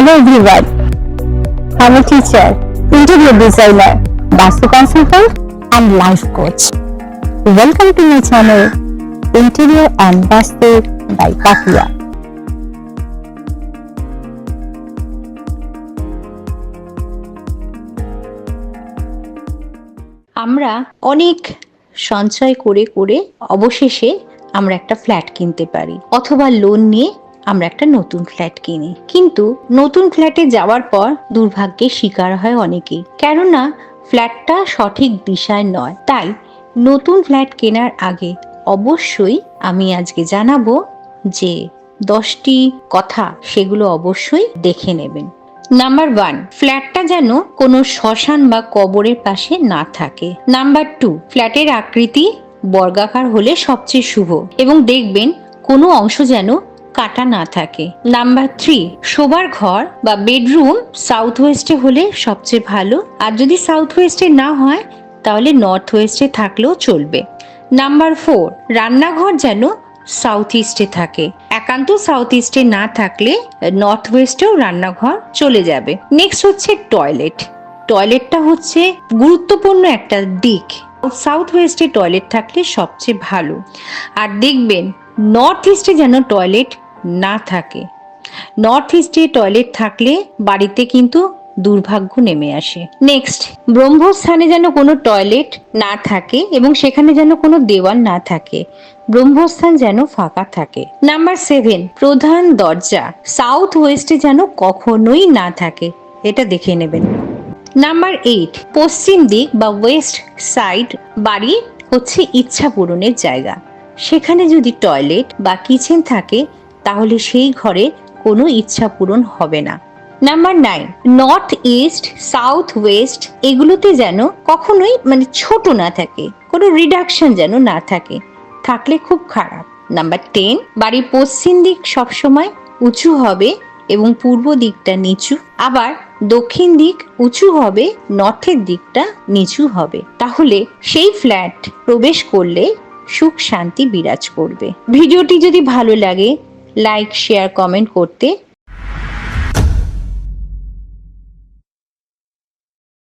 Hello everyone, I'm a teacher, interior designer, Vastu consultant and life coach. Welcome to my channel, Interior and Vastu by Papiya. আমরা অনেক সঞ্চয় করে করে অবশেষে আমরা একটা ফ্ল্যাট কিনতে পারি, অথবা লোন নিয়ে আমরা একটা নতুন ফ্ল্যাট কিনি। কিন্তু নতুন ফ্ল্যাটে যাওয়ার পর দুর্ভাগ্যের শিকার হয় অনেকেই, কেননা ফ্ল্যাটটা সঠিক দিশায় নয়। তাই নতুন ফ্ল্যাট কেনার আগে অবশ্যই আমি আজকে জানাবো যে 10টি কথা, সেগুলো অবশ্যই দেখে নেবেন। নাম্বার 1, ফ্ল্যাটটা যেন কোনো শ্মশান বা কবরের পাশে না থাকে। নাম্বার 2, ফ্ল্যাটের আকৃতি বর্গাকার হলে সবচেয়ে শুভ এবং দেখবেন কোনো অংশ যেন কাটা না থাকে। নাম্বার 3, শোবার ঘর বা বেডরুম সাউথ ওয়েস্টে হলে সবচেয়ে ভালো, আর যদি সাউথ ওয়েস্টে না হয় তাহলে নর্থ ওয়েস্টে থাকলেও চলবে। নাম্বার 4, রান্নাঘর যেন সাউথ ইস্টে থাকে। একান্ত সাউথ ইস্টে না থাকলে নর্থ ওয়েস্টেও রান্নাঘর চলে যাবে। নেক্সট হচ্ছে টয়লেট। টয়লেটটা হচ্ছে গুরুত্বপূর্ণ একটা দিক। সাউথ ওয়েস্টে টয়লেট থাকলে সবচেয়ে ভালো। আর দেখবেন নর্থ ইস্টে যেন টয়লেট না থাকে। নর্থ ইস্টে টয়লেট থাকলে বাড়িতে কিন্তু দুর্ভাগ্য নেমে আসে। নেক্সট, ব্রহ্মস্থানে যেন কোনো টয়লেট না থাকে এবং সেখানে যেন কোনো দেওয়াল না থাকে। ব্রহ্মস্থান যেন ফাঁকা থাকে। নাম্বার 7, প্রধান দরজা সাউথ ওয়েস্টে যেন কখনোই না থাকে, এটা দেখে নেবেন। নাম্বার 8, পশ্চিম দিক বা ওয়েস্ট সাইড বাড়ি হচ্ছে ইচ্ছা পূরণের জায়গা। সেখানে যদি টয়লেট বা কিচেন থাকে তাহলে সেই ঘরে কোনো ইচ্ছা পূরণ হবে না। Number 9, north east south West এগুলোতে যেন কখনোই ছোট না থাকে, কোনো রিডাকশন যেন না থাকে, থাকলে খুব খারাপ। নাম্বার 10, বাড়ির পশ্চিম দিক সবসময় উঁচু হবে এবং পূর্ব দিকটা নিচু, আবার দক্ষিণ দিক উঁচু হবে, নর্থের দিকটা নিচু হবে। তাহলে সেই ফ্ল্যাট প্রবেশ করলে সুখ শান্তি বিরাজ করবে। ভিডিওটি যদি ভালো লাগে লাইক শেয়ার কমেন্ট করতে